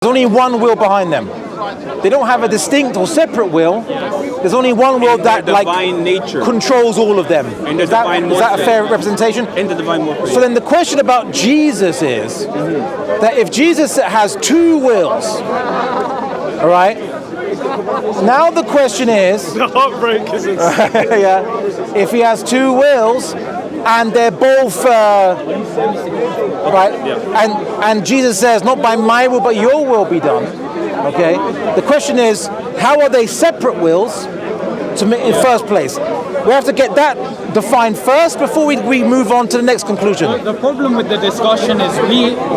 There's only one will behind them. They don't have a distinct or separate will. There's only one will that nature controls all of them. Is that a fair representation? In the divine morphe. So then the question about Jesus is that if Jesus has two wills, all right, now the question is, the heartbreak is yeah, if he has two wills and they're both right, and Jesus says, not by my will but your will be done. Okay, the question is, how are they separate wills in first place? We have to get that defined first before we move on to the next conclusion. The problem with the discussion is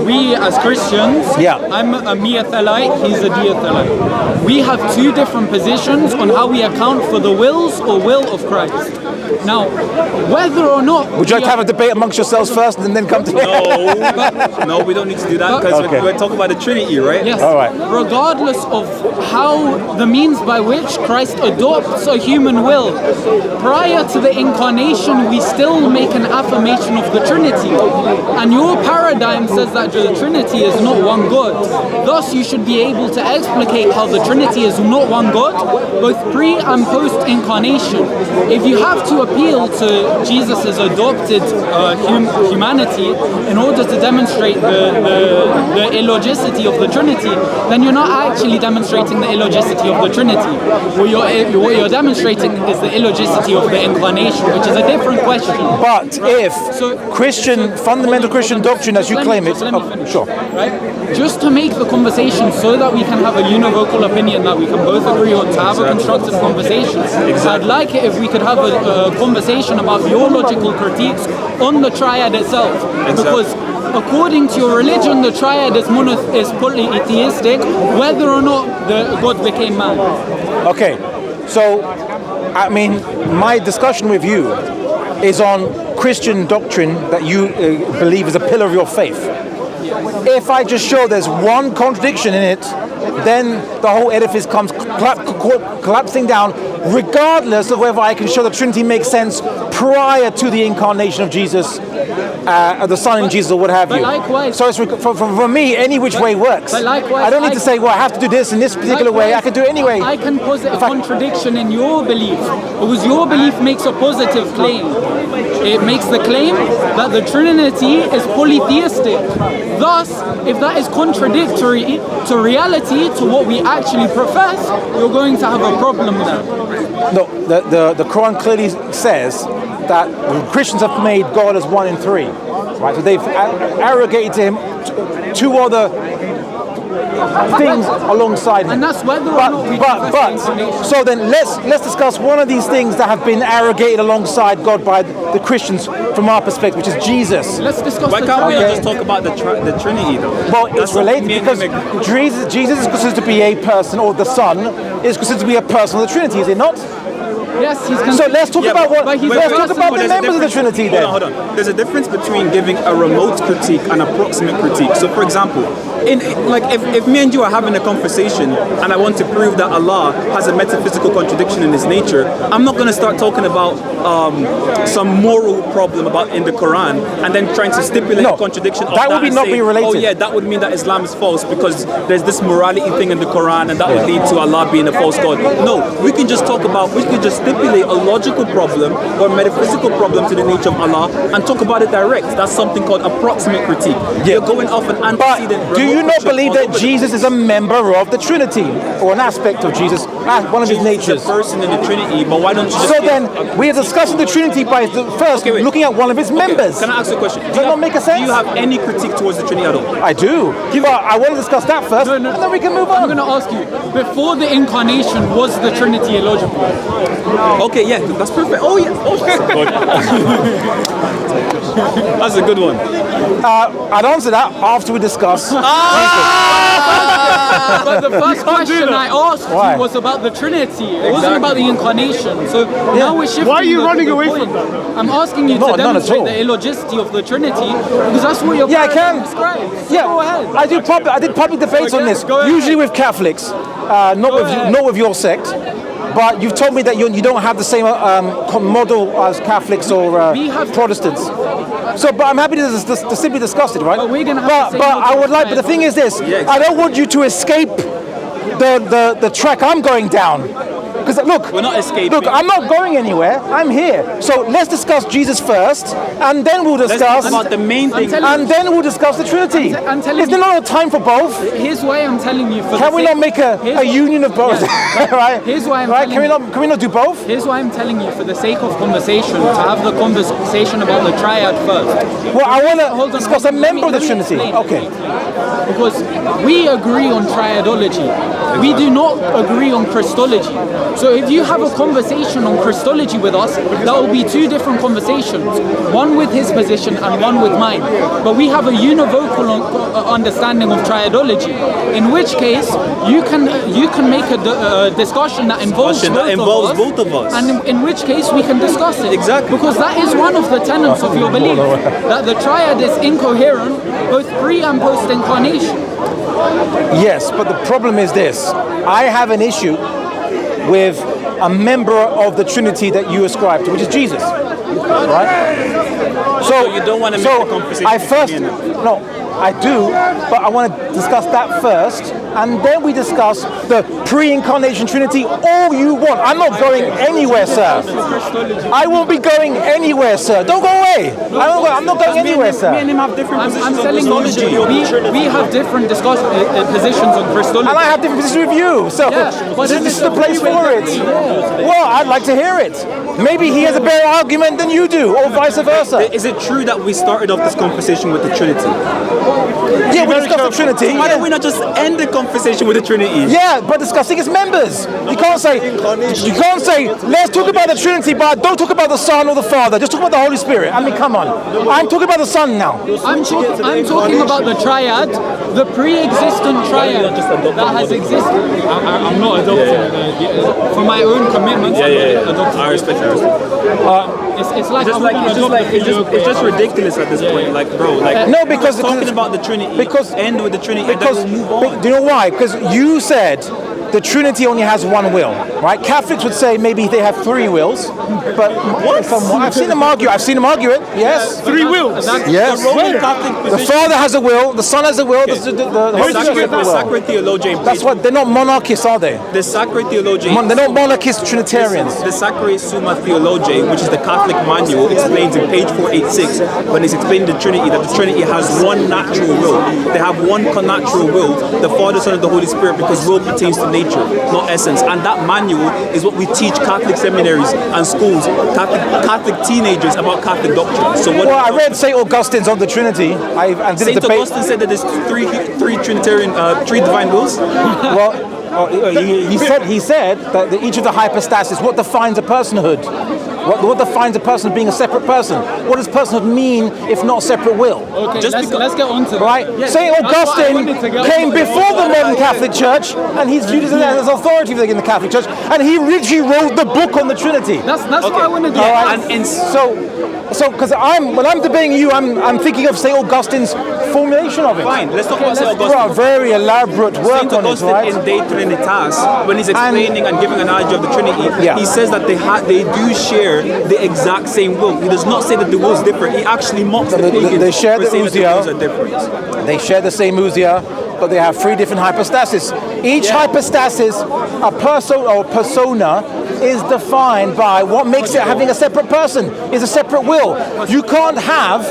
we as Christians, I'm a Miathelite, he's a Diathelite. We have two different positions on how we account for the wills or will of Christ. Now, whether or not... Would you like to have a debate amongst yourselves first and then come to... No, we don't need to do that because we're talking about the Trinity, right? Yes. All right. Regardless of how the means by which Christ adopts a human will, prior to the incarnation, we still make an affirmation of the Trinity. And your paradigm says that the Trinity is not one God. Thus, you should be able to explicate how the Trinity is not one God, both pre and post incarnation. If you have to appeal to Jesus' adopted humanity in order to demonstrate the illogicity of the Trinity, then you're not actually demonstrating the illogicity of the Trinity. What you're demonstrating is the illogicity of the incarnation, which is a different question. But if fundamental Christian doctrine, as you claim it, sure. Right? Just to make the conversation so that we can have a univocal opinion that we can both agree on to have a constructive conversation. I'd like it if we could have a conversation about your logical critiques on the triad itself. Because according to your religion, the triad is polytheistic, whether or not the God became man. Okay, so, I mean, my discussion with you is on Christian doctrine that you believe is a pillar of your faith. If I just show there's one contradiction in it, then the whole edifice comes collapsing down, regardless of whether I can show the Trinity makes sense prior to the incarnation of Jesus, the Son in Jesus, or what have you. Likewise, so it's for me, any which way works. But likewise, I don't need to say, well, I have to do this in this particular way. I can do it anyway. I can posit a contradiction in your belief, because your belief makes a positive claim. It makes the claim that the Trinity is polytheistic. Thus, if that is contradictory to reality, to what we actually profess, you're going to have a problem there. No, the Quran clearly says that Christians have made God as one in three, right? So they've arrogated to him two other things alongside him. And that's whether or not we so then let's discuss one of these things that have been arrogated alongside God by the Christians from our perspective, which is Jesus. Let's discuss. Why can't we just talk about the Trinity though? Well, it's related because Jesus is considered to be a person, or the Son is considered to be a person of the Trinity, is it not? Yes, he's so let's talk about the members of the Trinity then. Hold on. There's a difference between giving a remote critique and a proximate critique. So for example, if me and you are having a conversation and I want to prove that Allah has a metaphysical contradiction in his nature, I'm not going to start talking about some moral problem in the Quran and then trying to stipulate a contradiction of that would not be related. Oh yeah, that would mean that Islam is false because there's this morality thing in the Quran and that would lead to Allah being a false God. No, we can just stipulate a logical problem or metaphysical problem to the nature of Allah and talk about it direct. That's something called approximate critique. You're going off an antecedent. But do you not believe that Jesus is a member of the Trinity, or an aspect of Jesus, one of his natures? Is a person in the Trinity, but why don't you just... So then, we are discussing the Trinity by first looking at one of its members. Can I ask you a question? Does that not make a sense? Do you have any critique towards the Trinity at all? I do. But I want to discuss that first, and then we can move on. I'm going to ask you, before the incarnation, was the Trinity illogical? Okay, yeah, that's perfect. Oh, yeah. Oh, that's a good one. I'd answer that after we discuss. But the first question I asked you was about the Trinity. It wasn't about the incarnation. So now we're shifting. Why are you running away from that? I'm asking you to demonstrate the illogicity of the Trinity because that's what your paradigm describes. So go ahead. I did public debates on this, usually with Catholics, not with your sect. But you've told me that you don't have the same model as Catholics or We have- Protestants. So, but I'm happy to simply discuss it, right? But we're gonna have But, the same but I model would like. But the thing is this: I don't want you to escape the track I'm going down. Because look, We're not escaping. Look, I'm not going anywhere. I'm here. So let's discuss Jesus first, and then we'll Let's discuss. talk about the main thing. And then we'll discuss the Trinity. I'm telling Is there you- not time for both? Here's why I'm telling you. Can we not make a union of both? Right? Here's why I'm right? telling Can we not do both? Here's why I'm telling you, for the sake of conversation, to have the conversation about the triad first. Well, I want Hold to on, discuss hold a on. member of Let the me Trinity. explain. Okay. Because we agree on triadology. We do not agree on Christology. So if you have a conversation on Christology with us, that will be two different conversations. One with his position and one with mine. But we have a univocal understanding of triadology. In which case, you can make a discussion that involves both of us. And in which case we can discuss it. Exactly. Because that is one of the tenets of your belief. That the triad is incoherent, both pre and post incarnation. Yes, but the problem is this. I have an issue with a member of the Trinity that you ascribe to, which is Jesus. Right? So you don't want to make the conversation I do, but I want to discuss that first, and then we discuss the pre-incarnation Trinity all you want. I'm not going anywhere, sir. I won't be going anywhere, sir. Don't go away. I'm not going anywhere, sir. Me and him have different I'm positions on telling you, Christology. we have different positions on Christology. And I have different positions with you, so but this is the place for it. Well, I'd like to hear it. Maybe he has a better argument than you do, or vice versa. Is it true that we started off this conversation with the Trinity? Yeah, we discussed the Trinity. Why don't we not just end the conversation with the Trinity? Yeah, but discussing its members. You can't say, let's talk about the Trinity, but don't talk about the Son or the Father. Just talk about the Holy Spirit. I mean, come on. I'm talking about the Son now. I'm talking about the triad, the pre-existent triad that has existed. I'm not adopting for my own commitments. I respect that. It's just ridiculous at this point. Like, bro, like No, because talking about the Trinity, end with the Trinity, and then we'll move on. Do you know why? Because you said the Trinity only has one will, right? Catholics would say maybe they have three wills, but I've seen them argue. It. Yes, Three wills. yes. The Roman Catholic The position. Father has a will. The Son has a will. The Holy Spirit has a The will. sacred theologian. That's what they're not monarchists, are they? The sacred theologian. They're not monarchist Trinitarians. The Sacred Summa Theologiae, which is the Catholic manual, explains in page 486 when it's explaining the Trinity that the Trinity has one natural will. They have one connatural will, the Father, Son, and the Holy Spirit, because will pertains to nature, not essence. And that manual is what we teach Catholic seminaries and schools, Catholic teenagers about Catholic doctrine. So what? Well, I read St. Augustine's on the Trinity. I did a Saint debate. Augustine said that there's three Trinitarian, three divine wills. Well, he said that each of the hypostases, what defines a personhood? What defines a person as being a separate person? What does personhood mean if not separate will? Okay, Just let's get on to that. Right? St. Augustine came before the modern Catholic Church, and he's used as authority in the Catholic Church, and he literally wrote the book on the Trinity. That's what I want to do. All right? So because when I'm debating you, I'm thinking of St. Augustine's formulation of it. Fine, let's talk about St. Well, Augustine. very elaborate work Saint on it, Augustine right? in De Trinitas, when he's explaining and giving an analogy of the Trinity, he says that they do share the exact same will. He does not say that the will is different. He actually mocks the pagans they share for the saying that the ousia. wills are different. They share the same ousia, but they have three different hypostases. Each hypostasis, a person or persona, is defined by what makes it having a separate person, is a separate will. You can't have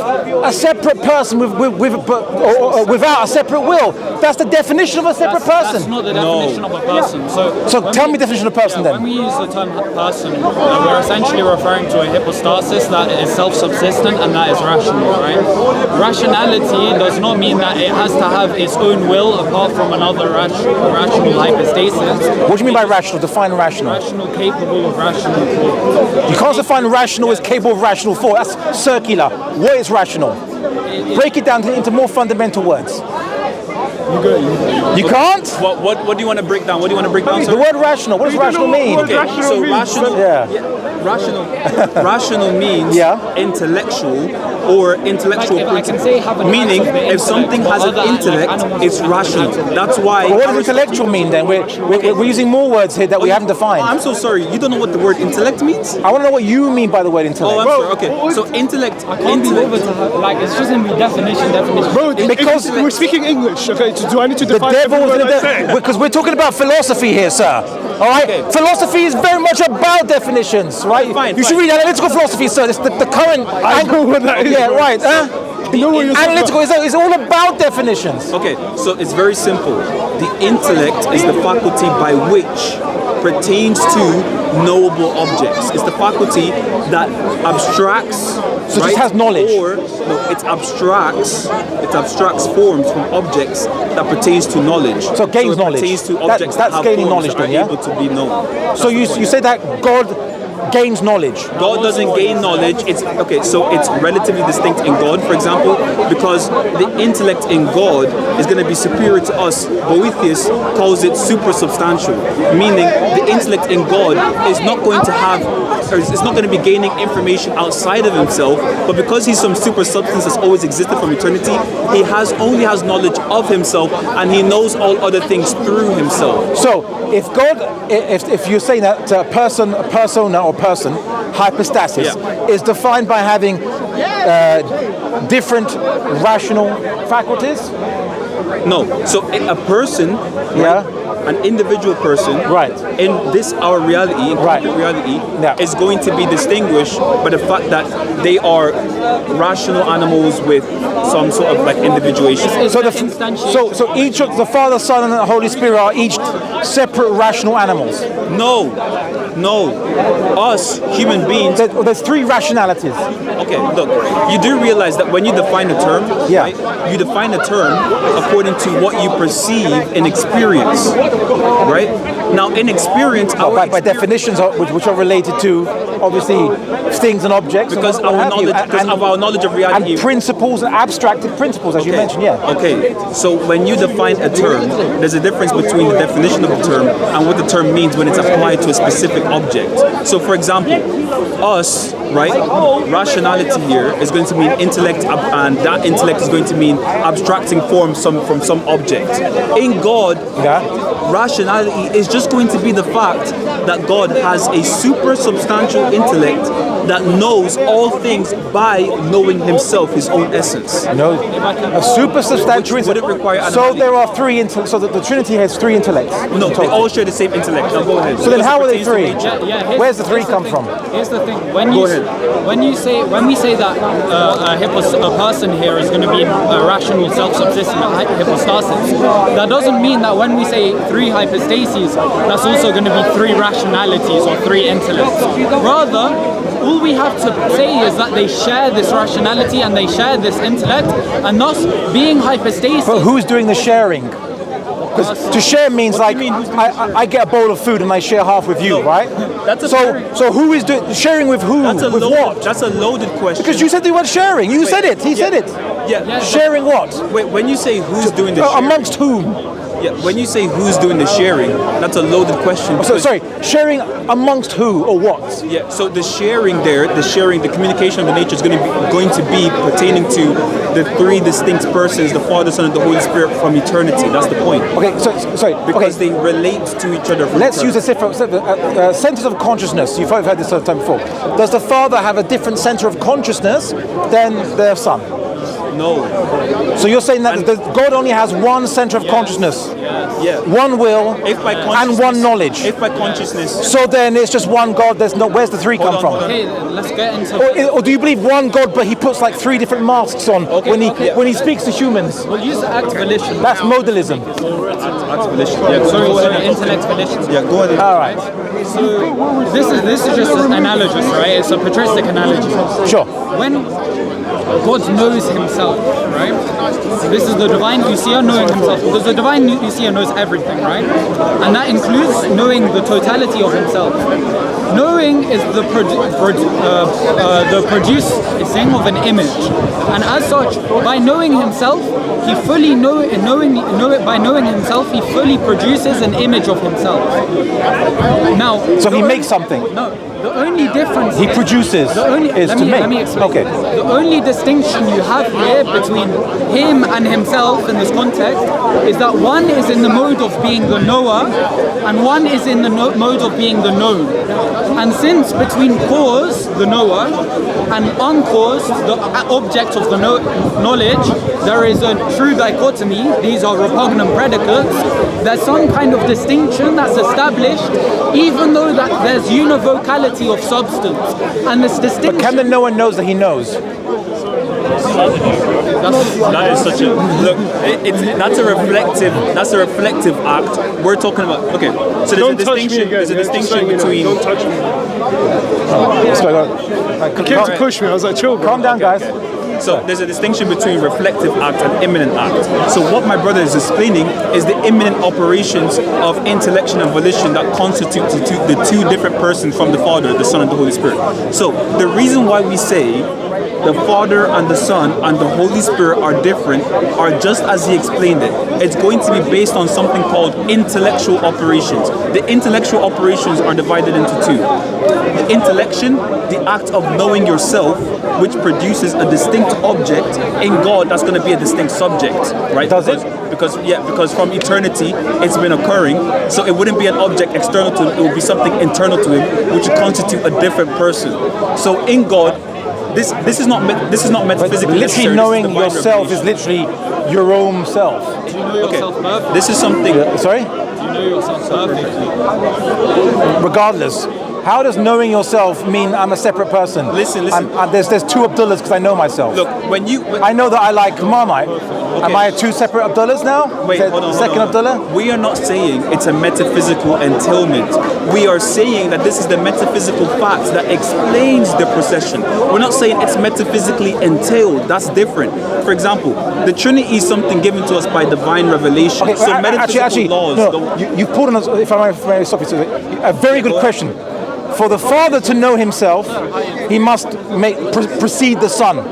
a separate person without a separate will. That's the definition of a separate person. That's not the definition of a person. So tell me the definition of person then. When we use the term person, we're essentially referring to a hypostasis that is self-subsistent and that is rational, right? Rationality does not mean that it has to have its own will apart from another rational hypostasis. What do you mean by rational? Define rational. Rational, capable of rational thought. You can't define rational as capable of rational thought. That's circular. What is rational? Break it down into more fundamental words. You can't? What do you want to break down? What do you want to break down? The word rational. What does rational mean? Okay, so rational. Rational means intellectual or intellectual principle. Meaning, if something has an intellect, it's rational. That's why. Well, what does intellectual mean then? We're using more words here that we haven't defined. I'm so sorry. You don't know what the word intellect means? I want to know what you mean by the word intellect. Oh, I'm sorry. Okay. So intellect. It's just in the definition. Bro, Because we're speaking English, okay? So do I need to the define devil every is word in the I say? because we're talking about philosophy here, sir. All right, philosophy is very much about definitions, right? Fine, you should read analytical philosophy, sir. It's the current. I know what that is. Yeah, bro. right. I know what you're talking Analytical is all about definitions. Okay, so it's very simple. The intellect is the faculty by which pertains to knowable objects. It's the faculty that abstracts. So it just has knowledge. Or no, it abstracts forms from objects that pertains to knowledge. So it gains knowledge. Pertains to objects That's that have gaining forms knowledge that then, yeah? are able to be known. So you say that God gains knowledge. God doesn't gain knowledge. It's okay. So it's relatively distinct in God, for example, because the intellect in God is going to be superior to us. Boethius calls it supersubstantial, meaning the intellect in God is not going to have, or it's not going to be gaining information outside of himself. But because he's some super substance that's always existed from eternity, he only has knowledge of himself, and he knows all other things through himself. So if God, if you're saying that a persona or person, hypostasis, is defined by having different rational faculties? No. So a person, an individual person, in this our reality, in concrete reality, is going to be distinguished by the fact that they are rational animals with some sort of like individuation. So each of the Father, Son, and the Holy Spirit are each separate rational animals. No. Us human beings. There's three rationalities. Okay, look. You do realize that when you define a term, right, you define a term according to what you perceive in experience, right? Now, in experience, by definitions which are related to obviously things and objects, because of our knowledge of reality, and principles and abstracted principles, as you mentioned. Okay. So when you define a term, there's a difference between the definition of the term and what the term means when it's applied to a specific object. So, for example, us, right? Rationality here is going to mean intellect, and that intellect is going to mean abstracting forms from some object. In God, rationality is just going to be the fact that God has a super substantial intellect that knows all things by knowing himself, his own essence. No, a super substantial intellect. Would it require so there are three so that the Trinity has three intellects. No, they all share the same intellect. Now go ahead. So then how are they three? Where's the three come from? Here's the thing. When we say that a person here is going to be a rational, self-subsistent hypostasis, that doesn't mean that when we say three hypostases, that's also going to be three rationalities or three intellects. Rather, all we have to say is that they share this rationality and they share this intellect, and thus being hypostasis. But who's doing the sharing? Because to share means like I get a bowl of food and I share half with you, right? So who is sharing with who? With what? That's a loaded question. Because you said the word sharing. You said it. He said it. Yeah. Sharing what? Wait, when you say who's doing the sharing, amongst whom? Yeah, when you say who's doing the sharing, that's a loaded question. So, sorry, sharing amongst who or what? Yeah, so the sharing, the communication of the nature is going to be pertaining to the three distinct persons, the Father, Son, and the Holy Spirit from eternity. That's the point. Okay, sorry. Because they relate to each other. Let's use a centers of consciousness. You've heard this time before. Does the Father have a different center of consciousness than the Son? No. So you're saying that God only has one center of consciousness, one will, and one knowledge. If by consciousness. So then it's just one God. Where's the three come from? Okay, let's get into. Or do you believe one God, but he puts like three different masks on when he speaks to humans? We'll use act volition. That's modalism. Act volition. Yeah, sorry, intellect volition. Yeah, go ahead. All right. So this is just an analogous, right? It's a patristic analogy. Sure. When God knows himself, right? So this is the divine Usia knowing himself, because the divine Usia knows everything, right? And that includes knowing the totality of himself. Knowing is the producing of an image, and as such, by knowing himself, he fully by knowing himself, he fully produces an image of himself. Now, So he makes something. No, the only difference He produces is to make. Let me explain. Okay. The only distinction you have here between him and himself in this context is that one is in the mode of being the knower and one is in the mode of being the known. And since between cause, the knower, and uncaused, the object of the knowledge, there is a true dichotomy, these are repugnant predicates, there's some kind of distinction that's established, even though that there's univocality of substance. And this distinction... But can the knower knows that he knows? That is such a look. That's a reflective act. We're talking about So there's a distinction. There's a distinction between. Don't touch me. What's going on? He came to push me. I was like, chill, bro. Calm down, guys. So there's a distinction between reflective act and imminent act. So what my brother is explaining is the imminent operations of intellection and volition that constitute the two different persons from the Father, the Son, and the Holy Spirit. So the reason why we say the Father and the Son and the Holy Spirit are different are just as he explained it. It's going to be based on something called intellectual operations. The intellectual operations are divided into two. The intellection, the act of knowing yourself, which produces a distinct object. In God, that's going to be a distinct subject, right? Does it? Because from eternity, it's been occurring, so it wouldn't be an object external to him, it would be something internal to him, which would constitute a different person. So in God, this is not metaphysically necessary. Literally knowing yourself is literally your own self. Do you know yourself perfectly? This is something. Sorry? Do you know yourself perfectly? Regardless. How does knowing yourself mean I'm a separate person? Listen. There's two Abdullahs because I know myself. Look, I know that I like Marmite. Okay. Am I two separate Abdullahs now? Wait, hold on. Second Abdullah? We are not saying it's a metaphysical entailment. We are saying that this is the metaphysical fact that explains the procession. We're not saying it's metaphysically entailed. That's different. For example, the Trinity is something given to us by divine revelation. Okay, so metaphysical laws. No, you pulled on us. If I may stop you, a very good question. For the Father to know himself, he must precede the Son.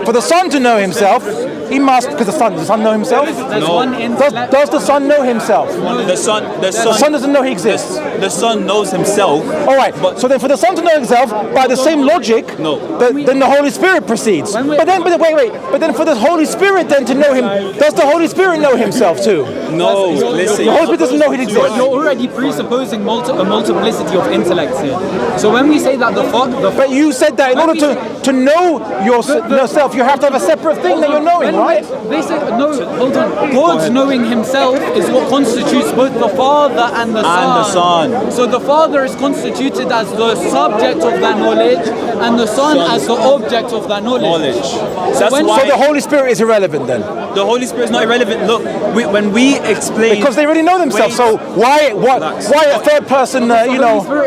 For the Son to know himself, he must, because the Son know himself? No. Does the Son know himself? The Son doesn't know he exists. The Son knows himself. All right. So then, for the Son to know himself, by the same logic, then the Holy Spirit precedes. But then for the Holy Spirit then to know him, does the Holy Spirit know himself too? No. Listen. The Holy Spirit doesn't know he exists. You're already presupposing a multiplicity of intellects here. So when we say that but you said that in order to know yourself, you have to have a separate thing that you're knowing, right? They say no. Hold on. God's knowing himself is what constitutes both the Father and the Son. So the Father is constituted as the subject of that knowledge, and the Son as the object of that knowledge. So the Holy Spirit is irrelevant then. The Holy Spirit is not irrelevant. Look, when we explain, because they already know themselves. So why a third person,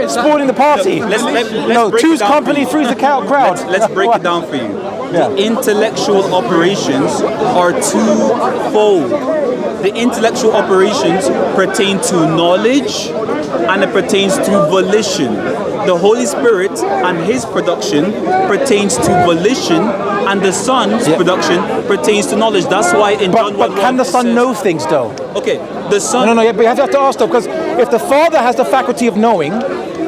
spoiling the party? Let's two's company, three's the crowd. Let's break it down for you. Yeah. The intellectual operations are twofold. The intellectual operations pertain to knowledge and it pertains to volition. The Holy Spirit and his production pertains to volition, and the Son's production pertains to knowledge. That's why in John 1:1. But can the Son know things though? Okay, the Son. No. But you have to ask though, because if the Father has the faculty of knowing,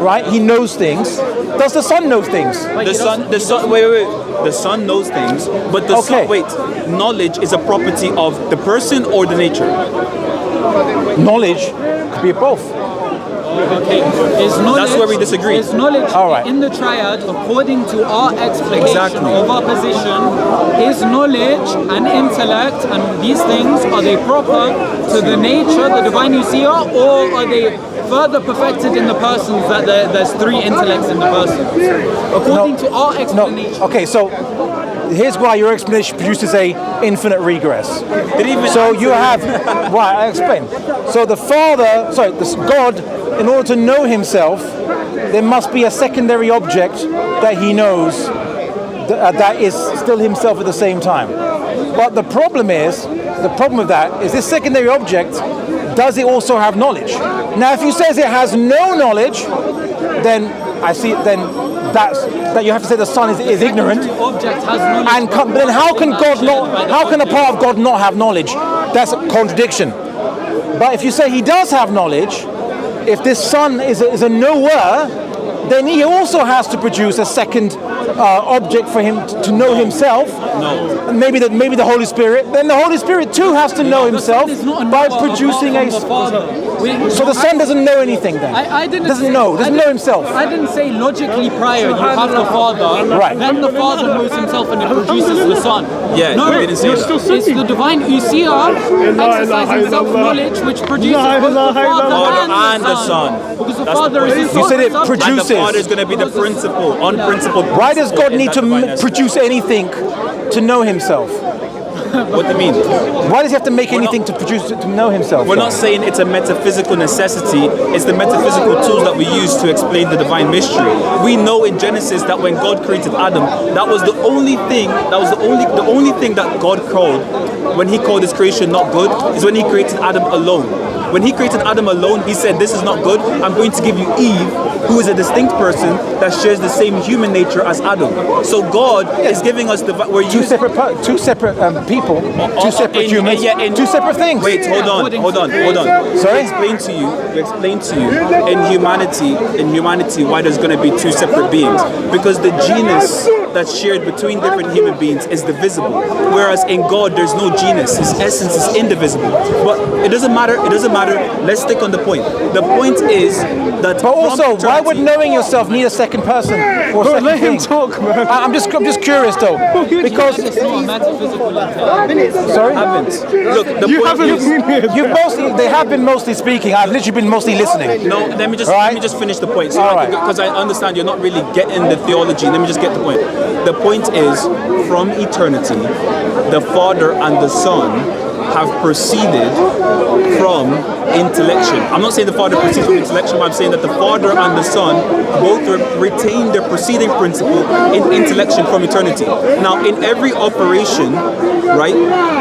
right? He knows things. Does the Son know things? The Son. Wait. The Son knows things, but the Son. Wait. Knowledge is a property of the person or the nature. Knowledge could be both. Okay. That's where we disagree. Is knowledge in the triad, according to our explanation of our position, is knowledge and intellect and these things, are they proper to the nature, the divine usia, or are they further perfected in the persons that there's three intellects in the person? According to our explanation. No. Okay, so here's why your explanation produces a infinite regress. So you have, I explain. So the Father, God, in order to know himself, there must be a secondary object that he knows that is still himself at the same time. But the problem with that is this secondary object, does it also have knowledge? Now, if you says it has no knowledge, then I see then that you have to say the Son is ignorant. Object has knowledge. And then how can God not? How can a part of God not have knowledge? That's a contradiction. But if you say he does have knowledge, if this Son is a knower, then he also has to produce a second object for him to know himself. No. And maybe the Holy Spirit. Then the Holy Spirit too has to know himself by producing a. So the Son doesn't know anything then. I didn't. Doesn't know himself. I didn't say logically prior you have the Father, Right. then the Father knows himself and it produces the Son. Yeah, no, you didn't say that. It's the divine usia exercising self-knowledge which produces both the Father and the Son. Because the Father is the source. You said it of substance. produces. And the Father is going to be the principle, unprincipled. Why does God need to to produce anything to know himself? What do you mean? Why does he have to make anything to produce to know himself? We're not saying it's a metaphysical necessity. It's the metaphysical tools that we use to explain the divine mystery. We know in Genesis that when God created Adam, that was the only thing. That was the only thing that God called when He called His creation not good is when He created Adam alone. When He created Adam alone, He said, "This is not good. I'm going to give you Eve, who is a distinct person that shares the same human nature as Adam." So God is giving us two separate people, two separate humans, two separate things. Wait, hold on. Sorry? We explain to you in humanity why there's going to be two separate beings. Because the genus that's shared between different human beings is divisible. Whereas in God there's no genus. His essence is indivisible. But it doesn't matter. Let's stick on the point. The point is that. But also, why would knowing yourself need a second person or a second Let him thing? talk, man. I'm just curious though, because It's not a metaphysical sorry, look, the You point haven't is. been here. they have been mostly speaking. I've literally been mostly listening. No, let me just finish the point. So All right. because I understand you're not really getting the theology. Let me just get the point. The point is, from eternity, the Father and the Son have proceeded from intellection. I'm not saying the Father proceeds from intellection, but I'm saying that the Father and the Son both retain their proceeding principle in intellection from eternity. Now, in every operation, right,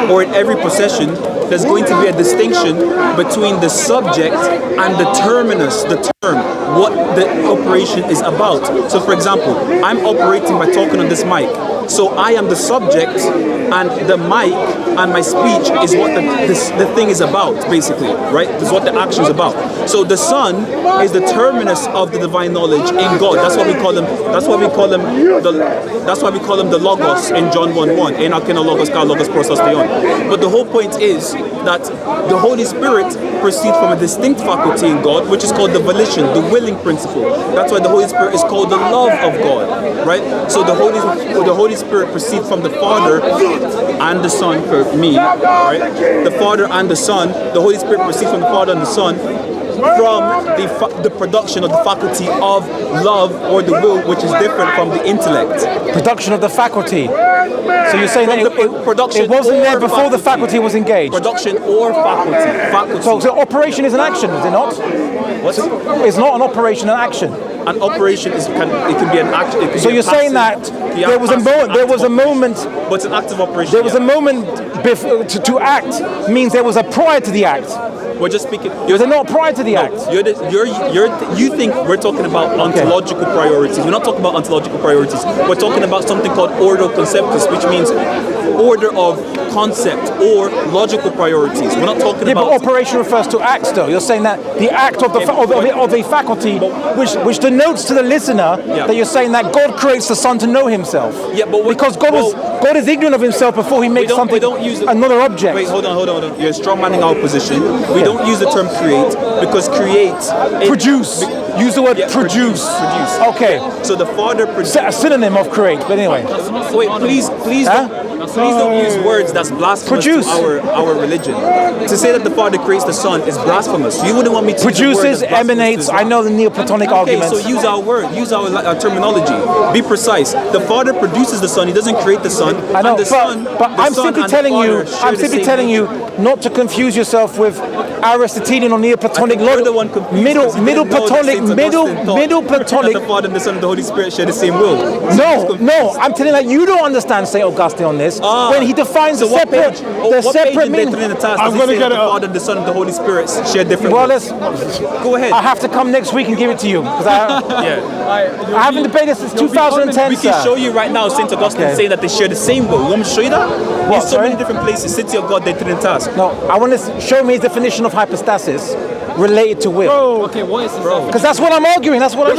or in every procession, there's going to be a distinction between the subject and the terminus, the term, what the operation is about. So, for example, I'm operating by talking on this mic. So I am the subject, and the mic and my speech is what the thing is about, basically, right? This is what the action is about. So the Son is the terminus of the divine knowledge in God. That's why we call him. That's why we call him the Logos in John 1:1. Enoch and Logos, God Logos Prosos Theon. But the whole point is that the Holy Spirit proceeds from a distinct faculty in God, which is called the volition, the willing principle. That's why the Holy Spirit is called the love of God, right? So the Holy Spirit proceeds from the Father and the Son for me, right? The Father and the Son, the Holy Spirit proceeds from the Father and the Son from the production of the faculty of love or the will, which is different from the intellect. Production of the faculty. So you're saying that it wasn't there before the faculty was engaged. Production or faculty. So operation is an action, is it not? What? It's not an operation, an action. An operation can be an action. So you're saying that there was a moment. But it's an active operation. There was a moment to act means there was a prior to the act. We're just speaking. Was it not prior to the act? You think we're talking about ontological priorities. We're not talking about ontological priorities. We're talking about something called ordo conceptus, which means order of concept or logical priorities. We're not talking about. But operation refers to acts, though. You're saying that the act of the faculty, which denotes to the listener that you're saying that God creates the Son to know Himself. Yeah, but because God is ignorant of Himself before He makes something. Another object. Wait, hold on. You're strong manning our position. We don't use the term create because create. Produce. Use the word produce. Okay. So the Father produces. A synonym of create, but anyway. Wait, please don't use words that's blasphemous to our religion. To say that the Father creates the Son is blasphemous. You wouldn't want me to produces, emanates. I know the Neoplatonic arguments. Okay, so use our word, use our terminology. Be precise. The Father produces the Son. He doesn't create the Son. I know, but I'm simply telling you not to confuse yourself with Aristotelian or Neoplatonic You're the one confused middle because you didn't know that Platonic Saint Augustine middle thought that Platonic. the Father and the Son and the Holy Spirit share the same will. No, I'm telling you that you don't understand Saint Augustine on this. When he defines So the what separate, page? the What separate page in meaning. the Trinity I'm does he gonna say get that it the up. Father and the Son and the Holy Spirit share different Well, wills? Go ahead. I have to come next week and give it to you because I haven't debated since 2010. We can sir. show you right now Saint Augustine Okay. saying that they share the same will. You want me to show you that? What, In so sorry? many different places, City of God, De Trinitas. No, I want to show me his definition of hypostasis related to will. Okay, what is this? Because that's what I'm arguing. That's what I'm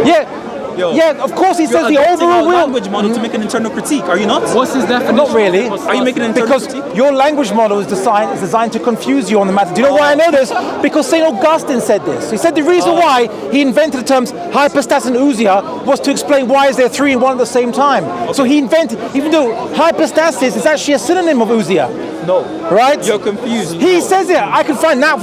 Yeah. Yeah, of course he says the adopting overall our will. language model to make an internal critique, are you not? What's his definition? Not really. Are you making an internal Because critique? your language model is designed to confuse you on the matter. Do you know why I know this? Because St. Augustine said this. He said the reason why he invented the terms hypostasis and ousia was to explain why is there three and one at the same time. So he invented, even though hypostasis is actually a synonym of ousia. No. Right? You're confused. He says it. I can find that.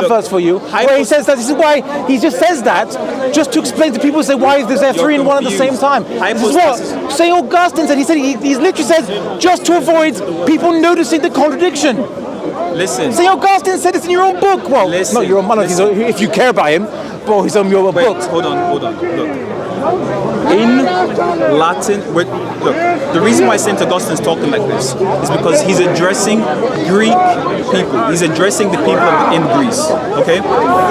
Look, verse for you, where he says that. This is why he just says that, just to explain to people, say why is there three and one at the same time. This is what Saint Augustine said. He said he literally says just to avoid people noticing the contradiction. Listen. Saint Augustine said this in your own book. Well, Listen, not your own book. If you care about him, but he's on your Wait, book. hold on. Look. In Latin, look, the reason why St. Augustine is talking like this is because he's addressing Greek people. He's addressing the people in Greece, okay?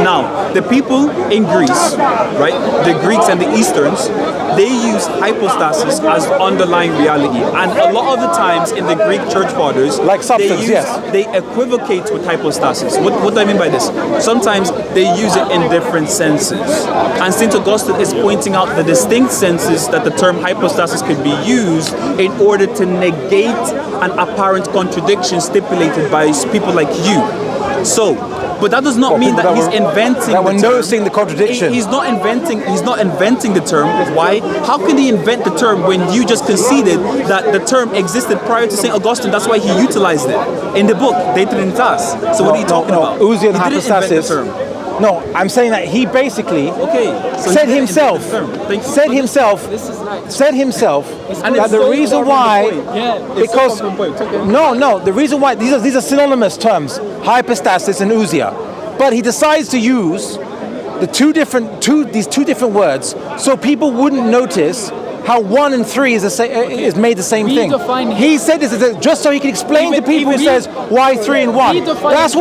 Now, the people in Greece, right, the Greeks and the Easterns, they use hypostasis as underlying reality. And a lot of the times in the Greek church fathers, Like substance, they equivocate with hypostasis. What do I mean by this? Sometimes they use it in different senses. And St. Augustine is pointing out the distinct senses that the term hypostasis could be used in order to negate an apparent contradiction stipulated by people like you. So, but that does not mean that he's inventing that the we're term. noticing the contradiction. He's not inventing the term. Why? How can he invent the term when you just conceded that the term existed prior to St. Augustine? That's why he utilized it in the book, De Trinitas. So what are you talking about? Ousia and He didn't invent hypostasis. the term. No, I'm saying that he basically So said he didn't himself, invent the term. Thank you. said himself And that it's the so reason far from why, the point. It's because so far from the point. Okay. no, the reason why these are synonymous terms, hypostasis and ousia, but he decides to use these two different words so people wouldn't notice how 1 and 3 is made the same thing. He said this just so he can explain to people who says why 3 and 1. That's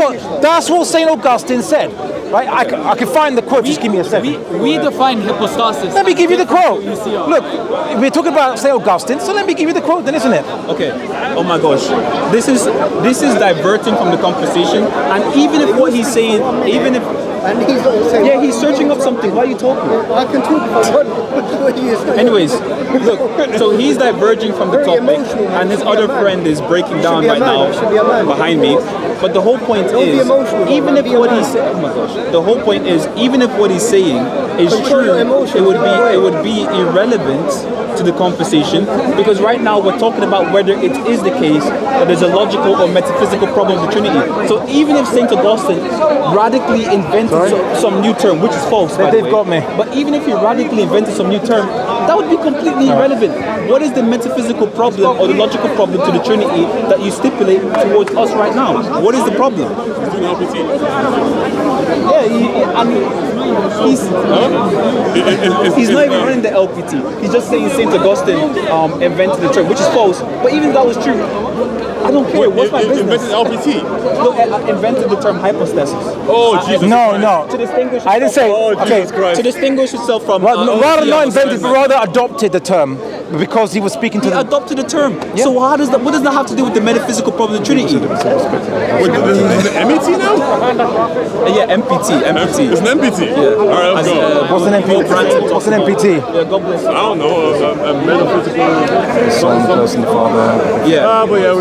what Saint Augustine said. Right? I can find the quote. Just give me a second. We define hypostasis. Let me give you the quote. Look, we're talking about Saint Augustine, so let me give you the quote then, isn't it? Okay. Oh my gosh. This is diverting from the conversation. And even if what he's saying, And he's not saying. yeah, he's searching up something. Why are you talking? I can talk if I want. What he is saying. Anyways, look, so he's diverging from the topic, and his other friend is breaking down right now behind me. But the whole point is, even if what he's saying, oh my gosh, the whole point is, even if what he's saying is true, it would be irrelevant to the conversation, because right now we're talking about whether it is the case that there's a logical or metaphysical problem with the Trinity. So even if St. Augustine radically invented some new term, which is false, by the way, got me. but even if he radically invented some new term, that would be completely irrelevant. What is the metaphysical problem or the logical problem to the Trinity that you stipulate towards us right now? What is the problem? He's not even running the LPT. He's just saying St. Augustine invented the term, which is false. But even if that was true, I don't care. What's my business? Invented LPT? No, invented the term hypostasis. Oh, Jesus No. To distinguish I didn't say. Oh, Okay. Jesus Christ. To distinguish itself from Rather not invented, but rather adopted the term because he was speaking to he the. adopted the term. So what does that have to do with the metaphysical problem of the Trinity? Wait, this is an MET now? Yeah, MPT. It's an MPT? Yeah. All right, let's go. What's an MPT? What's an MPT? Yeah, God bless you. I don't know, a metaphysical... Person, the father. Yeah. But yeah,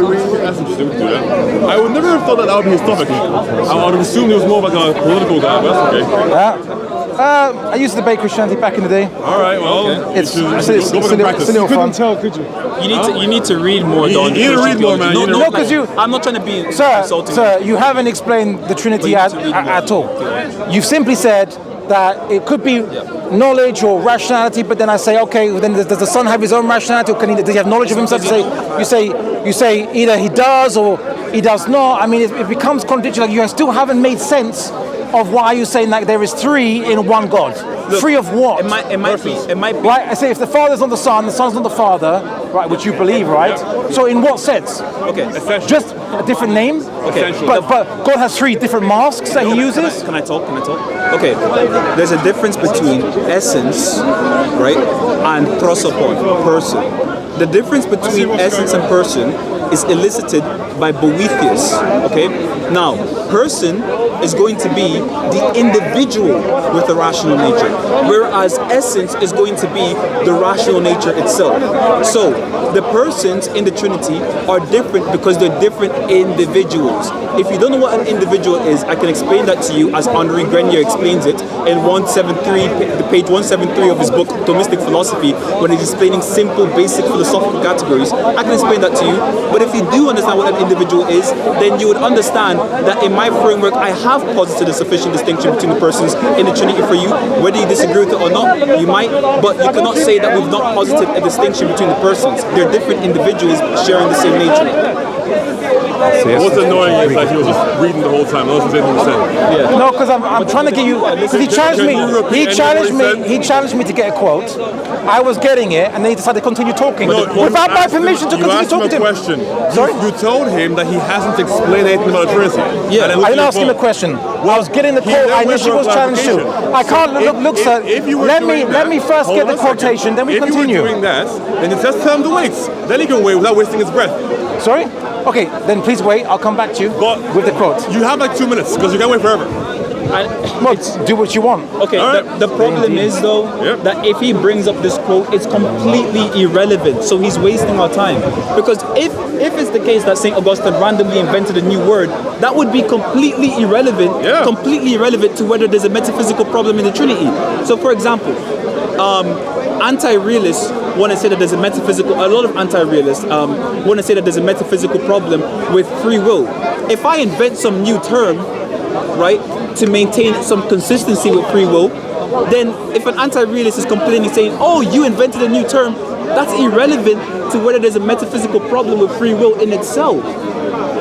that's interesting. We can do that. I would never have thought that would be his topic. I would have assumed he was more like a political guy, but that's okay. I used to debate Christianity back in the day. All right, well, It's go back and practice. a little fun. Tell, could you? You need to read more, Don. You need to read more, man. No, No, 'cause you- I'm not trying to be Sir, insulting. you haven't explained the Trinity But you need to read at more. all. You've simply said that it could be knowledge or rationality, but then I say, okay, then does the son have his own rationality, or does he have knowledge of himself? You say either he does or he does not. I mean, it becomes contradictory. Like you still haven't made sense of why you're saying like there is three in one God. Look, three of what? It might be. Right, I say if the Father's not the Son, the Son's not the Father, right, which you believe, right? Yeah. So in what sense? Okay, just a different name? Okay. But God has three different masks that he uses? Can I talk? Okay, there's a difference between essence, right, and prosopon, person. The difference between essence and person is elicited by Boethius, okay? Now, person is going to be the individual with the rational nature, whereas essence is going to be the rational nature itself. So, the persons in the Trinity are different because they're different individuals. If you don't know what an individual is, I can explain that to you as Henri Grenier explains it in page 173 of his book, Thomistic Philosophy, when he's explaining simple, basic philosophical categories. I can explain that to you, but if you do understand what an individual is, then you would understand that in my framework, I have posited a sufficient distinction between the persons in the Trinity for you. Whether you disagree with it or not, you might, but you cannot say that we've not posited a distinction between the persons. They're different individuals sharing the same nature. What's annoying is that he was just reading the whole time. That's what he said. Yeah. No, because I'm trying to get you. Because he challenged me. He challenged me to get a quote. I was getting it, and then he decided to continue talking without my permission to continue talking to him. You asked him a question. Sorry? You told him that he hasn't explained anything about the Trinity. Yeah. I didn't ask him a question. I was getting the quote. I initially was challenged to. I can't look, sir. Let me first get the quotation, then we continue. If you were doing that, then just tell him to wait. Then he can wait without wasting his breath. Sorry? Okay, then please wait. I'll come back to you with the quote. You have like 2 minutes because you can't wait forever. Do what you want. Okay, right. the problem is though that if he brings up this quote, it's completely irrelevant. So he's wasting our time. Because if it's the case that St. Augustine randomly invented a new word, that would be completely irrelevant. Yeah. Completely irrelevant to whether there's a metaphysical problem in the Trinity. So for example, anti-realists want to say that there's a lot of anti-realists want to say that there's a metaphysical problem with free will. If I invent some new term, right, to maintain some consistency with free will, then if an anti-realist is complaining saying, oh, you invented a new term, that's irrelevant to whether there's a metaphysical problem with free will in itself.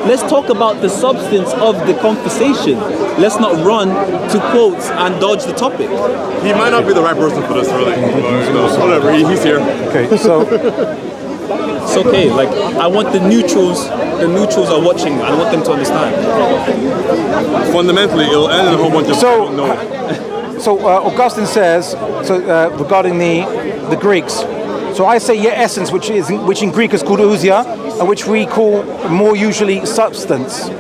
Let's talk about the substance of the conversation. Let's not run to quotes and dodge the topic. He might not be the right person for this, really. Whatever, he's here. Okay, so it's okay. Like I want the neutrals are watching. I want them to understand. Fundamentally, it'll end in a whole bunch of So Augustine says regarding the Greeks. So I say essence, which in Greek is called ousia, and which we call more usually substance.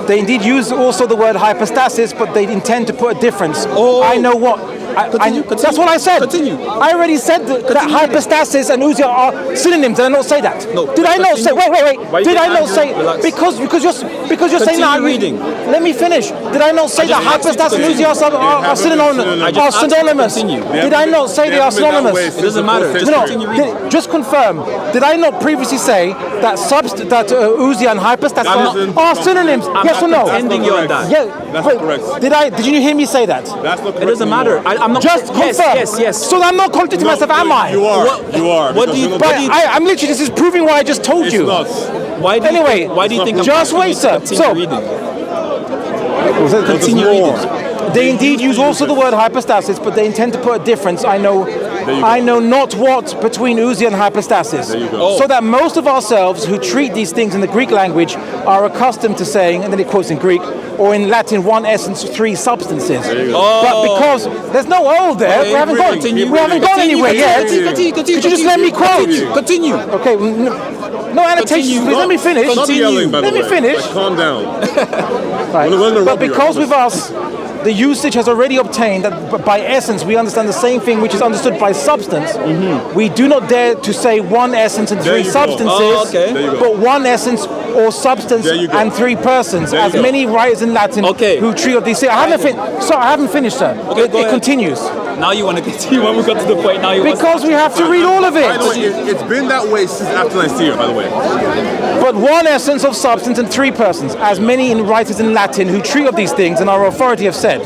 They indeed use also the word hypostasis, but they intend to put a difference. Oh. I know what. Continue. That's what I said. Continue. I already said that hypostasis and ousia are synonyms. Did I not say that? No. Did I not say? Wait. Why did I not say? Relax. Because you're saying that. Reading. Let me finish. Did I not say that hypostasis and ousia are synonymous? Did I not say they are synonymous? It doesn't matter. Just confirm. Did I not previously say that ousia and hypostasis are synonyms? Yes or no? I'm not you on that. Yeah. That's correct. Did you hear me say that? That's not correct. It doesn't matter. I'm not. Just confirm. Yes. So I'm not contradicting myself, am I? You are. What do you? I'm literally. This is proving what I just told you. Not. Why do you think? Just wait, sir. So continue reading. They indeed use also the word hypostasis, but they intend to put a difference. I know not what between ousia and hypostasis. So that most of ourselves who treat these things in the Greek language are accustomed to saying, and then it quotes in Greek, or in Latin, one essence, three substances. But because there's no O there, we haven't gone anywhere yet. Could you just let me quote? Continue. Okay, no annotations, please. Let me finish. Let me finish. Calm down. Right. But because with us, the usage has already obtained that by essence we understand the same thing which is understood by substance. We do not dare to say one essence and three substances, but one essence or substance and three persons, as many writers in Latin who treat of these things. I haven't finished, sir. It continues. Now you want to continue when we got to the point. Now you because we have to read all of it. It's been that way since after Nicaea, by the way. But one essence of substance and three persons, as many writers in Latin who treat of these things and our authority have said.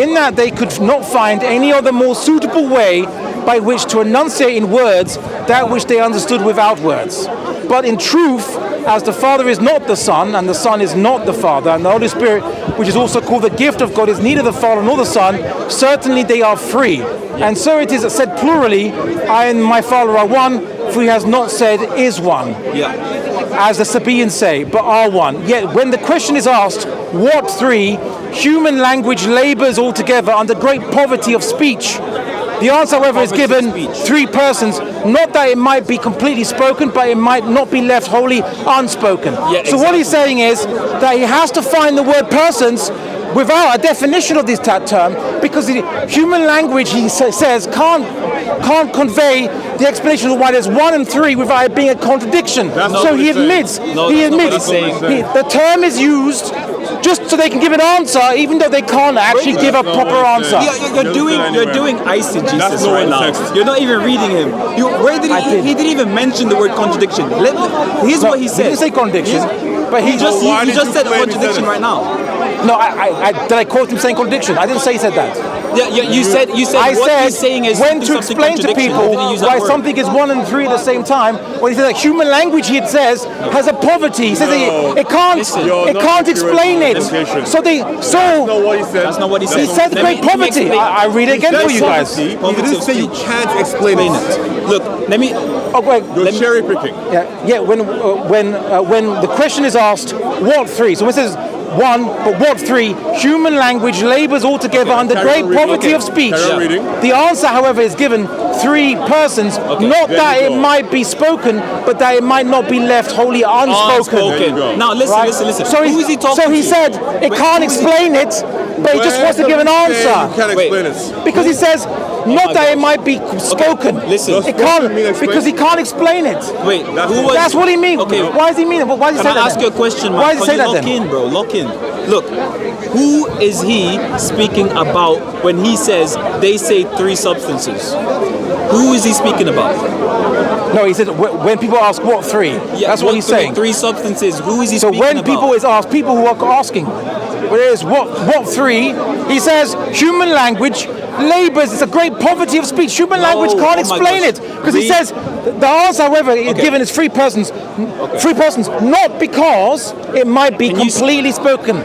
in that they could not find any other more suitable way by which to enunciate in words that which they understood without words. But in truth, as the Father is not the Son, and the Son is not the Father, and the Holy Spirit, which is also called the gift of God, is neither the Father nor the Son, certainly they are free. And so it is said plurally, I and my Father are one, for he has not said is one. As the Sabaeans say, but are one. Yet when the question is asked, what three? Human language labors altogether under great poverty of speech. The answer, however, is given three persons, not that it might be completely spoken, but it might not be left wholly unspoken. So what he's saying is that he has to find the word persons without a definition of this term, because the human language, he says, can't convey the explanation of why there's one and three without it being a contradiction. So he admits, the term is used just so they can give an answer, even though they can't actually give a proper answer. You're doing eisegesis right now. You're not even reading him. He didn't even mention the word contradiction. Here's what he said. He didn't say contradiction, but he just said contradiction right now. No, did I quote him saying contradiction? I didn't say he said that. Yeah, you said I what said he's saying is when to explain to people why something is one and three at the same time. When he says that human language, he says has a poverty. He says it can't explain it. That's not what he said. That's not what he said. He said great poverty. I read it again for you guys. He didn't say you can't explain it. Look, let me. Oh wait, you're cherry picking. Yeah. When the question is asked, what three? So when it says one, but what three? Human language labors altogether under great poverty of speech. The answer, however, is given three persons, not that it might be spoken, but that it might not be left wholly unspoken. Now listen. So who is he talking So he to? said it can't explain it, but he just wants to give an answer. You can't explain it. Because he says not that it might be spoken. Listen. It can't, because he can't explain it. Wait, that's what he means. Okay. Why does he mean it? Why does he say that? Can I ask you a question, man? Why does he say that then? Lock in, bro. Lock in. Look, who is he speaking about when he says they say three substances? Who is he speaking about? No, he said when people ask what three, that's what he's saying. Three substances. Who is he speaking about? So when people is asked, people who are asking, where is what three? He says human language labors. It's a great poverty of speech. Human language can't explain it because he says the answer, however, given is three persons. Three persons, not because it might be completely spoken.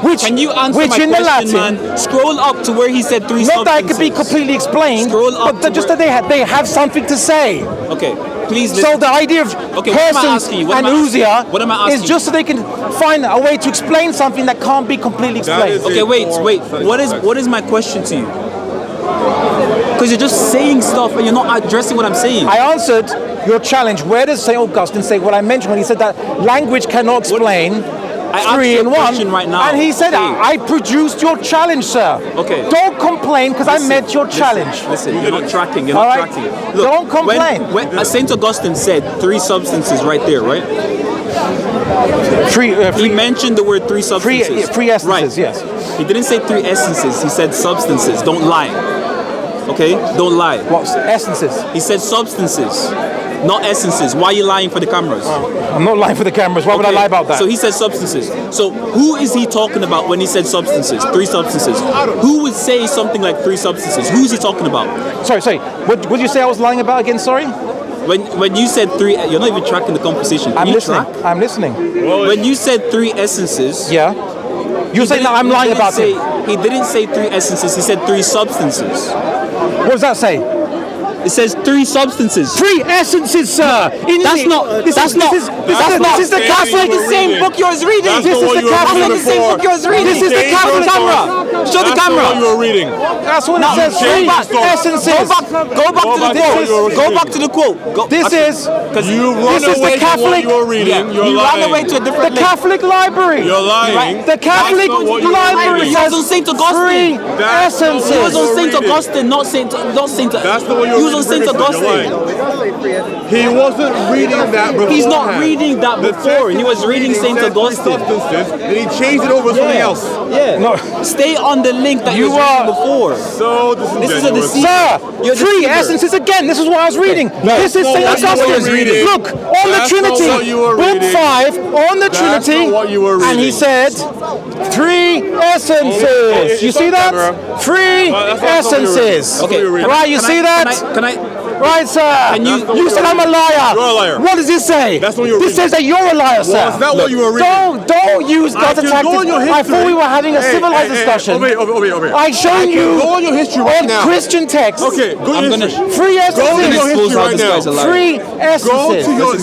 Which can you answer which my in question, the Latin, man? Scroll up to where he said three not substances. that it could be completely explained, but just that they have something to say. Okay. Please listen. So the idea of persons and ousia is just so they can find a way to explain something that can't be completely explained. Okay, wait. What is my question to you? Because you're just saying stuff and you're not addressing what I'm saying. I answered your challenge. Where does St. Augustine say what I mentioned when he said that language cannot explain three in one? Right now. And he said, I produced your challenge, sir. Okay. Don't complain because I met your challenge. Listen, you're not tracking. You're not tracking. Look, don't complain. When St. Augustine said three substances right there, right? He mentioned the word three substances. Three essences, yes. He didn't say three essences. He said substances. Don't lie. Okay? Don't lie. What essences? He said substances, not essences. Why are you lying for the cameras? I'm not lying for the cameras. Why would I lie about that? So he said substances. So who is he talking about when he said substances? Three substances. Who would say something like three substances? Who is he talking about? Sorry. What did you say I was lying about again? Sorry? When you said three, you're not even tracking the conversation. I'm listening. When you said three essences. Yeah. You're saying that I'm lying about it. He didn't say three essences. He said three substances. What does that say? It says three substances. Three essences, sir. That's not. This is the Catholic. The same book you're reading. This is the Catholic. The same book you're reading. This is the Catholic camera. Show the camera. That's what you were reading. That's what it says. Three essences. Go back to the quote. Go back to the quote. This is the Catholic. You were reading. You ran away to a different. The Catholic library. You're lying. The Catholic library says on St. Augustine. Three essences. He was on St. Augustine, not St. That's the one you were on St. Augustine. He wasn't reading that before. He's not reading that before. He was reading St. Augustine. And he changed it over to something else. Yeah. No. Stay on the link that you were before. So this is a deceiver. Sir, three essences again. This is what I was reading. This is St. Augustine. Look, on the Trinity. Book 5, on the Trinity. And he said, three essences. essences. You see that? Three essences. Okay. Right, you see that? Can I? Right, sir. You said I'm a liar. You're a liar. What does this say? That's what you're This reading. says that you're a liar, sir. Well, is that what you were reading? Don't use God's I can attack. go on your I history. thought we were having a civilized discussion. Obey. I showed you Go on your history right on now. Christian texts. Okay, go on your history. Three Go on your essences. history right now. Three Go essences. to your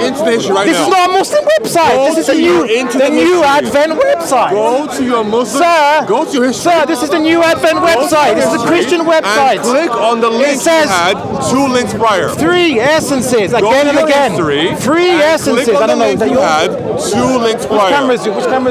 internet history right This now. is not a Muslim website. Go This is to your the internet new history. Advent website. Go to your Muslim. Sir, Go to your history. Sir, this is the new Advent website. This is a Christian website. And click on the link says- you had 2 links prior. Three essences, again and again. Three essences. Click on I don't the know. link Is that you yours? had 2 links Which prior. camera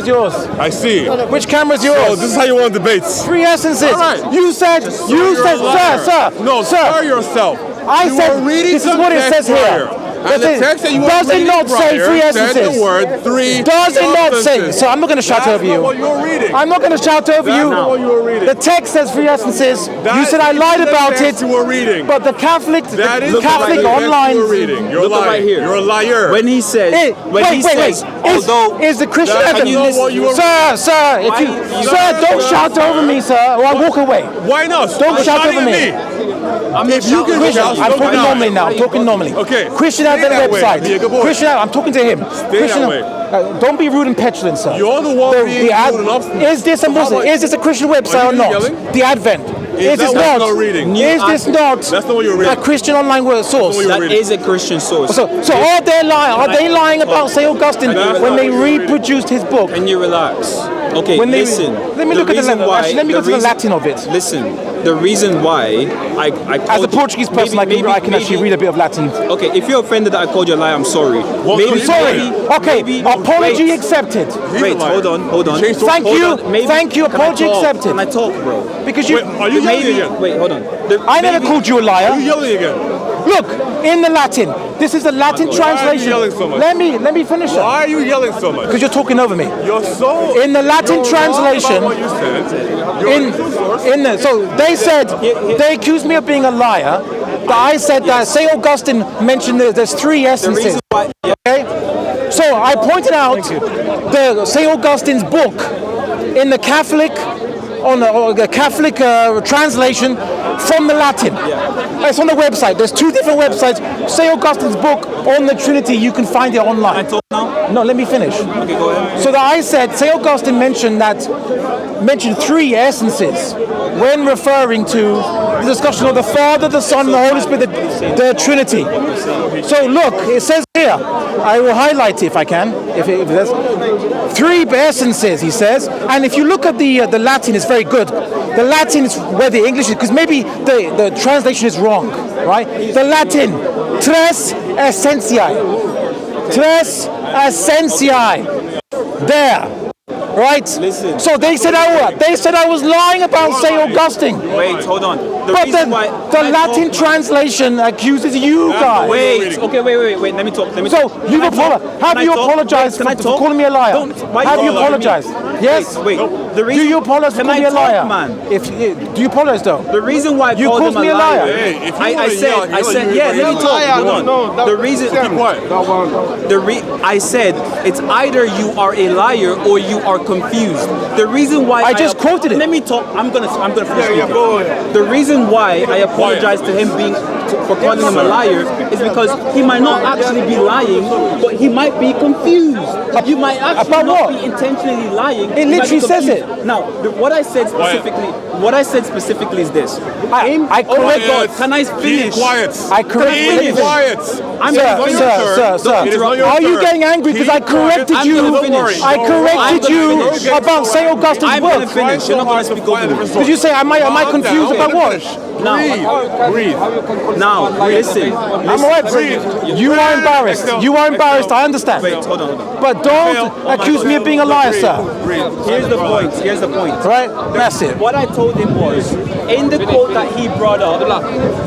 is yours? I see. Which camera is So yours? this is how you want debates. Three essences. All right. You said, sir. No, sir yourself. I You said, were reading this is some what it text says here. prior. And the text that you were Does it reading not say prior three said essences? the word 3 Does it not say? substances. So I'm not going to shout over That's not you. what you were reading. I'm not going to shout over That's you. not what you were reading. The text says three essences. That You said I is lied the about text it. you were reading. But the Catholic, That is the Catholic the text online. you were reading. You're Look lying. right here. You're a liar. When he says, Wait. Is the Christian That- Evan? you know what you were- Sir, if you, sir, don't shout over me, sir, or I'll walk away. Why not? Don't You're shout shouting over at me. If you can Christian, shout, I'm don't talking now. normally now. I'm talking normally. Okay. Christian Stay Advent that way. website. Be a good boy. Christian, I'm talking to him. Christian, that way. don't be rude and petulant, sir. You're the one being rude and obstinate. Is this a Muslim? Is this a Christian website or you not? yelling? The Advent. Is that this what not? you're reading? Is this not? That's not what you're A reading. Christian online source. what you're That reading. is a Christian source. So are they lying? Are they lying about St. Augustine when they reproduced his book? Can you relax? Okay, When they- listen. let me look at the actually, let me go to the Latin of it. Listen, the reason why I As a Portuguese person, I can actually read a bit of Latin. Okay, if you're offended that I called you a liar, I'm sorry. I'm sorry. Okay, apology accepted. Wait, hold on. changed Thank Hold you. on, maybe- Thank you. can I Apology talk? accepted. Can I talk, bro? Because you, Wait, are you yelling Maybe, again? wait, hold on. I never called you a liar. Are you yelling again? Look, in the Latin, this is the Latin Why are you translation. yelling so much? Let me finish it. Why are you yelling so much? Because you're talking over me. You're so In the Latin you're translation, wrong about what you said. so they said they accused me of being a liar. But I said that St. Augustine mentioned that there's three The essences. reason why, Okay, so I pointed out the St. Augustine's book in the Catholic translation from the Latin. It's on the website. There's 2 different websites. St. Augustine's book on the Trinity. You can find it online. Can I talk now? No, let me finish. Okay, go ahead. So that I said St. Augustine mentioned 3 essences when referring to the discussion of the Father, the Son, and the Holy Spirit, the Trinity. So look, it says here, I will highlight it if I can, if there's 3 essences, he says, and if you look at the Latin, it's very good. The Latin is where the English is, because maybe the translation is wrong, right? The Latin, tres essentiae. Tres essentiae. There. Right? Listen. So they said I was lying about St. Augustine. Wait, hold on. But reason the why I Latin talk- translation accuses you guys. Wait, okay, wait. Let me talk. So you have you apologized for calling me a liar? Have you apologized? Yes. Wait. The reason, Do you apologize for can calling I me a liar? talk, man? Do you apologize though? The reason why I You called called him me a a liar. liar. Hey, if you I wanna said, yell, yeah, let me talk. Hold on. The reason, Keep quiet. I said it's either you are a liar or you are confused. The reason why I just quoted it. Let me talk. I'm gonna finish Yeah, speaking. go ahead. The reason why I apologize to him for calling him a liar is because he might not actually be lying, but he might be confused. You might actually About not what? be intentionally lying. It You might literally be says confused. it. Now, what I said specifically is this. I oh my correct- God! Can I Keep finish? quiet. I correct- Keep quiet. I'm Sir, gonna finish. sir. It is not your Are you turn. getting angry because I Keep quiet. corrected I'm you? gonna finish. I corrected I'm you gonna finish. about St. Augustine's I'm gonna book. finish. You're not gonna speak over me. Did you say am I confused about what? Now, Breathe. now, listen. I'm alright. You are embarrassed. You are embarrassed. I understand. Wait, hold on. But don't accuse me of being a liar, sir. Here's the point. Right? That's it. What I told him was, in the quote that he brought up,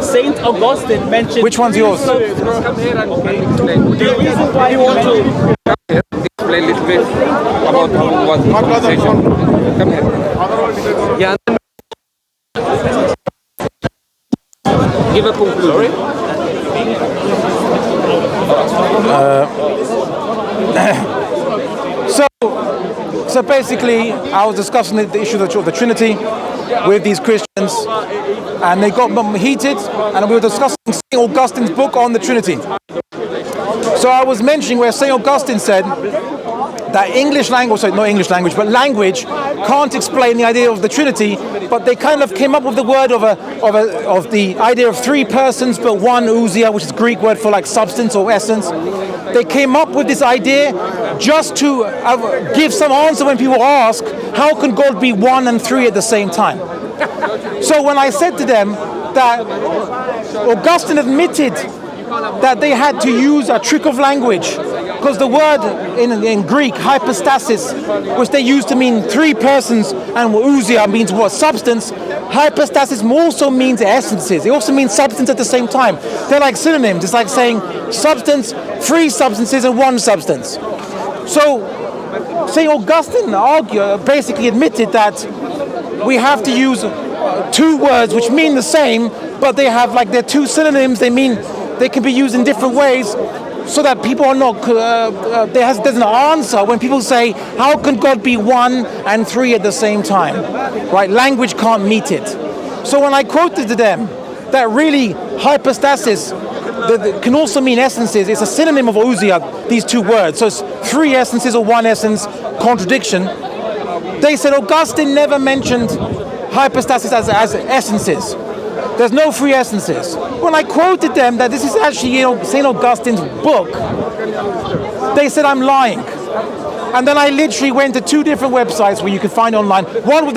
Saint Augustine mentioned. Which one's yours? The reason why he mentioned. Explain a little bit about how was the conversation. Come here. Yeah. Give a conclusion. So basically, I was discussing the issue of the Trinity with these Christians, and they got heated, and we were discussing St. Augustine's book on the Trinity. So I was mentioning where St. Augustine said that language can't explain the idea of the Trinity, but they kind of came up with the word of the idea of three persons but one ousia, which is a Greek word for like substance or essence. They came up with this idea just to give some answer when people ask, how can God be one and three at the same time? So when I said to them that Augustine admitted that they had to use a trick of language, because the word in Greek, hypostasis, which they used to mean three persons, and ousia means what? Substance. Hypostasis also means essences. It also means substance at the same time. They're like synonyms. It's like saying substance, three substances, and one substance. So St. Augustine basically admitted that we have to use two words which mean the same, but they're two synonyms. They can be used in different ways, so that people are not. There's an answer when people say, "How can God be one and three at the same time?" Right? Language can't meet it. So when I quoted to them that really hypostasis can also mean essences, it's a synonym of ousia. These two words, so it's three essences or one essence. Contradiction. They said Augustine never mentioned hypostasis as essences. There's no three essences. When I quoted them that this is actually St. Augustine's book, they said I'm lying. And then I literally went to two different websites where you can find online. One with